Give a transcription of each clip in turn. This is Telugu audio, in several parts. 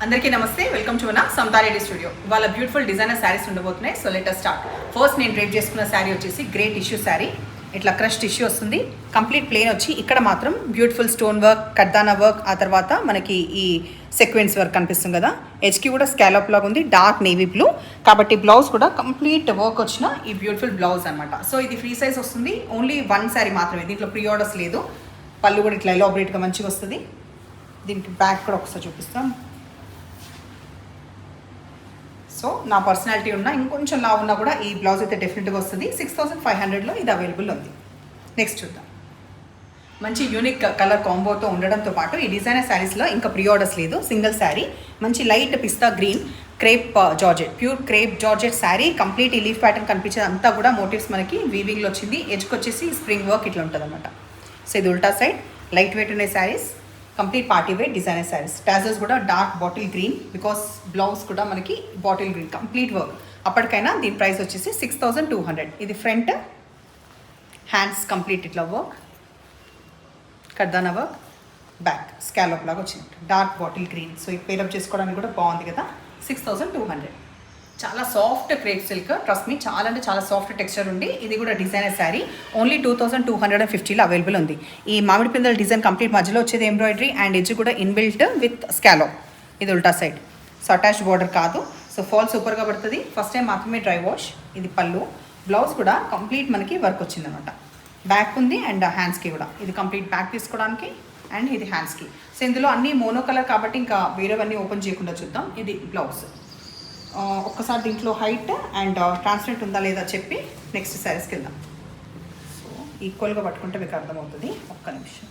అందరికీ నమస్తే, వెల్కమ్ టు మన సమతా రెడ్డి స్టూడియో. వాళ్ళ బ్యూటిఫుల్ డిజైనర్ శారీస్ ఉండబోతున్నాయి. So let us start. First నేను డ్రేప్ చేసుకున్న శారీ వచ్చేసి గ్రే టిష్యూ శారీ. ఇట్లా క్రష్ టిష్యూ వస్తుంది, కంప్లీట్ ప్లేన్ వచ్చి ఇక్కడ మాత్రం beautiful stone work, kardana work, ఆ తర్వాత మనకి ఈ సెక్వెన్స్ వర్క్ కనిపిస్తుంది కదా. హెచ్కి కూడా స్కాలప్ లాగా ఉంది, డార్క్ నేవీ బ్లూ. కాబట్టి బ్లౌజ్ కూడా కంప్లీట్ వర్క్ వచ్చిన ఈ బ్యూటిఫుల్ బ్లౌజ్ అనమాట. సో ఇది ఫ్రీ సైజ్ వస్తుంది, ఓన్లీ వన్ శారీ మాత్రమే, దీంట్లో ప్రీ ఆర్డర్స్ లేదు. పళ్ళు కూడా ఇట్లా ఎలాబరేట్గా మంచిగా వస్తుంది. దీనికి బ్యాక్ కూడా ఒకసారి చూపిస్తాం. సో నా పర్సనాలిటీ ఉన్న ఇంకొంచెం లా ఉన్నా కూడా ఈ బ్లౌజ్ అయితే డెఫినెట్గా వస్తుంది. 6500లో ఇది అవైలబుల్ ఉంది. నెక్స్ట్ చూద్దాం. మంచి యూనిక్ కలర్ కాంబోతో ఉండడంతో పాటు ఈ డిజైనర్ శారీస్లో ఇంకా ప్రీ ఆర్డర్స్ లేదు. సింగిల్ శారీ, మంచి light pista green crepe georgette, pure crepe georgette sari. Complete ఈ లీఫ్ ప్యాటర్న్ కనిపించేది అంతా కూడా మోటివ్స్ మనకి వీవింగ్లో వచ్చింది. ఎడ్జ్కి వచ్చేసి స్ప్రింగ్ వర్క్ ఇట్లా ఉంటుంది అనమాట. సో ఇది ఉల్టా సైడ్, లైట్ వెయిట్ ఉన్నాయి saris, complete party wear designer saris. Tassels కూడా dark bottle green, because blouse కూడా మనకి బాటిల్ గ్రీన్ కంప్లీట్ వర్క్. అప్పటికైనా దీని ప్రైస్ వచ్చేసి 6200. ఇది ఫ్రంట్, హ్యాండ్స్ కంప్లీట్ ఇట్లా work, kardana work, back scallop లాగా వచ్చింది, డార్క్ బాటిల్ గ్రీన్. సో ఈ పేరప్ చేసుకోవడానికి కూడా బాగుంది కదా. 6200. చాలా soft crepe silk, trust me, చాలా అంటే చాలా సాఫ్ట్ టెక్స్చర్ ఉంది. ఇది కూడా డిజైనర్ శారీ, ఓన్లీ 2250లో అవైలబుల్ ఉంది. ఈ మామిడి పిందెల డిజైన్ కంప్లీట్ మధ్యలో వచ్చేది ఎంబ్రాయిడరీ అండ్ ఎడ్జ్ కూడా ఇన్బిల్ట్ విత్ స్కాలో. ఇది ఉల్టా సైడ్, సో అటాచ్డ్ బార్డర్ కాదు. సో ఫాల్ సూపర్గా పడుతుంది. ఫస్ట్ టైం మాత్రమే డ్రై వాష్. ఇది పళ్ళు, బ్లౌజ్ కూడా కంప్లీట్ మనకి వర్క్ వచ్చిందనమాట. బ్యాక్ ఉంది అండ్ హ్యాండ్స్కి కూడా ఇది కంప్లీట్ బ్యాక్ తీసుకోవడానికి, అండ్ ఇది హ్యాండ్స్కి. సో ఇందులో అన్ని మోనో కలర్ కాబట్టి ఇంకా వేరేవన్నీ ఓపెన్ చేయకుండా చూద్దాం. ఇది బ్లౌజ్. ఒక్కసారి దీంట్లో హైట్ అండ్ ట్రాన్స్పరెంట్ ఉందా లేదా చెప్పి నెక్స్ట్ శారీస్కి వెళ్దాం. సో ఈక్వల్గా పట్టుకుంటే మీకు అర్థమవుతుంది. ఒక్క నిమిషం.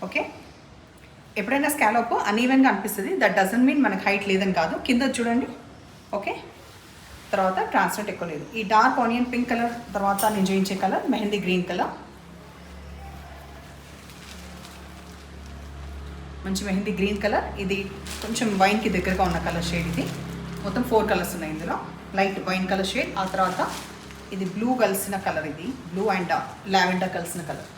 ఓకే, ఎప్పుడైనా స్కాలప్ అన్ఈవెన్గా అనిపిస్తుంది, దట్ డజంట్ మీన్ మనకి హైట్ లేదని కాదు. కింద చూడండి. ఓకే, తర్వాత ట్రాన్స్పరెంట్ ఎక్కువ లేదు. ఈ డార్క్ ఆనియన్ పింక్ కలర్, తర్వాత నేను చూపించే కలర్ మెహందీ గ్రీన్ కలర్, మంచి మెహందీ గ్రీన్ కలర్. ఇది కొంచెం వైన్కి దగ్గరగా ఉన్న కలర్ షేడ్. ఇది మొత్తం 4 కలర్స్ ఉన్నాయి ఇందులో. లైట్ వైన్ కలర్ షేడ్, ఆ తర్వాత ఇది బ్లూ కలిసిన కలర్, ఇది బ్లూ అండ్ లావెండర్ కలిసిన కలర్,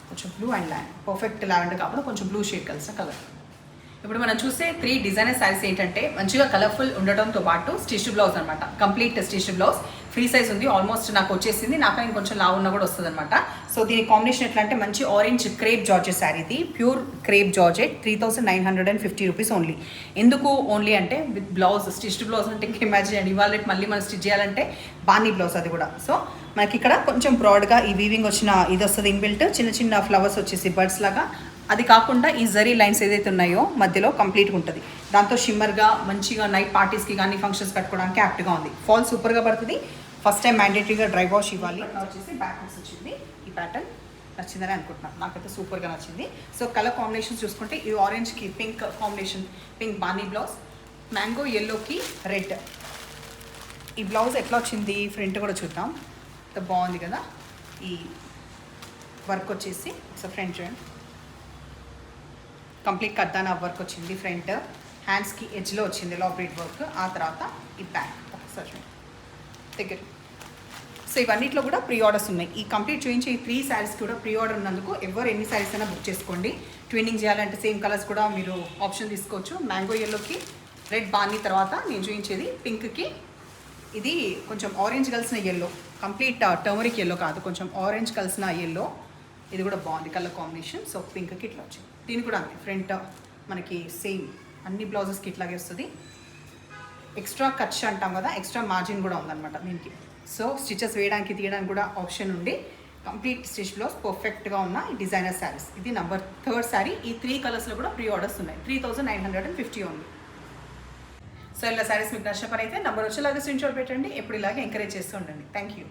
కొంచెం బ్లూ అండ్ పర్ఫెక్ట్ లావెండర్ కాకుండా కొంచెం బ్లూ షేడ్ కలిసిన కలర్. ఇప్పుడు మనం చూసే 3 డిజైనర్ శారీస్ ఏంటంటే మంచిగా కలర్ఫుల్ ఉండడంతో పాటు స్టిచ్ బ్లౌజ్ అనమాట. Complete stitch blouse, free size ఉంది. ఆల్మోస్ట్ నాకు వచ్చేసింది, నాకైనా కొంచెం లావు ఉన్నా కూడా వస్తుంది అనమాట. సో దీని కాంబినేషన్ ఎట్లా అంటే మంచి ఆరెంజ్ క్రేప్ జార్జెట్ శారీ. ఇది pure crepe georgette, 3950 rupees only. ఎందుకు ఓన్లీ అంటే విత్ బ్లౌజ్, స్టిచ్డ్ బ్లౌజ్ అంటే ఇంకా ఇమాజిన్ అండి, ఇవాళ మళ్ళీ మనం స్టిచ్ చేయాలంటే బానీ బ్లౌజ్ అది కూడా. సో మనకి ఇక్కడ కొంచెం బ్రాడ్గా ఈ వీవింగ్ వచ్చిన ఇది వస్తుంది ఇన్బిల్ట్, చిన్న చిన్న ఫ్లవర్స్ వచ్చేసి బర్డ్స్ లాగా. అది కాకుండా ఈ జరీ లైన్స్ ఏదైతే ఉన్నాయో మధ్యలో కంప్లీట్గా ఉంటుంది. దాంతో షిమ్మర్గా మంచిగా నైట్ పార్టీస్కి కానీ ఫంక్షన్స్ కట్టుకోవడానికి యాప్ట్గా ఉంది. ఫాల్ సూపర్గా పడుతుంది. ఫస్ట్ టైం మ్యాండేటరీగా డ్రై వాష్ ఇవ్వాలి. వచ్చేసి బ్యాక్ హుక్స్ వచ్చింది. ఈ ప్యాటర్న్ నచ్చిందని అనుకుంటున్నాను, నాకైతే సూపర్గా నచ్చింది. సో కలర్ కాంబినేషన్ చూసుకుంటే ఈ ఆరెంజ్కి పింక్ కాంబినేషన్, పింక్ బానీ బ్లౌజ్, మ్యాంగో ఎల్లోకి రెడ్. ఈ బ్లౌజ్ ఎట్లా వచ్చింది ఫ్రంట్ కూడా చూద్దాం. బాగుంది కదా. ఈ వర్క్ వచ్చేసి సో ఫ్రంట్ చూడండి, కంప్లీట్ కర్దానా వర్క్ వచ్చింది. ఫ్రంట్ హ్యాండ్స్కి ఎడ్జ్లో వచ్చింది ఎలాబరేట్ వర్క్. ఆ తర్వాత ఈ బ్యాక్ ఒకసారి దగ్గర. సో ఇవన్నిట్లో కూడా ప్రీ ఆర్డర్స్ ఉన్నాయి. ఈ కంప్లీట్ చూపించే ఈ 3 శారీస్కి కూడా ప్రీ ఆర్డర్ ఉన్నందుకు ఎవరు ఎన్ని శారీస్ అయినా బుక్ చేసుకోండి. ట్విన్నింగ్ చేయాలంటే సేమ్ కలర్స్ కూడా మీరు ఆప్షన్ తీసుకోవచ్చు. మ్యాంగో ఎల్లోకి రెడ్ బానీ, తర్వాత నేను చూపించేది పింక్కి ఇది కొంచెం ఆరెంజ్ కలిసిన ఎల్లో, కంప్లీట్ టర్మరిక్ ఎల్లో కాదు, కొంచెం ఆరెంజ్ కలిసిన ఎల్లో. ఇది కూడా బాగుంది కలర్ కాంబినేషన్. సో పింక్కి ఇట్లా వచ్చింది. దీని కూడా అంతే, ఫ్రంట్ మనకి సేమ్ అన్ని బ్లౌజెస్కి ఇట్లాగే వస్తుంది. ఎక్స్ట్రా కట్స్ అంటాం కదా, ఎక్స్ట్రా మార్జిన్ కూడా ఉందన్నమాట దీనికి. సో స్టిచెస్ వేయడానికి తీయడానికి కూడా ఆప్షన్ ఉండి కంప్లీట్ స్టిచ్ బ్లౌజ్ పర్ఫెక్ట్గా ఉన్న ఈ డిజైనర్ శారీస్. ఇది నెంబర్ 3rd శారీ. ఈ 3 కలర్స్లో కూడా ప్రీ ఆర్డర్స్ ఉన్నాయి. 3950 ఓన్లీ. సో ఇలా శారీస్ మీకు నష్టపడి అయితే నెంబర్ వచ్చేలాగా స్క్రీన్ షాట్ పెట్టండి. ఎప్పుడు ఇలాగే ఎంకరేజ్ చేస్తూ ఉండండి. Thank you.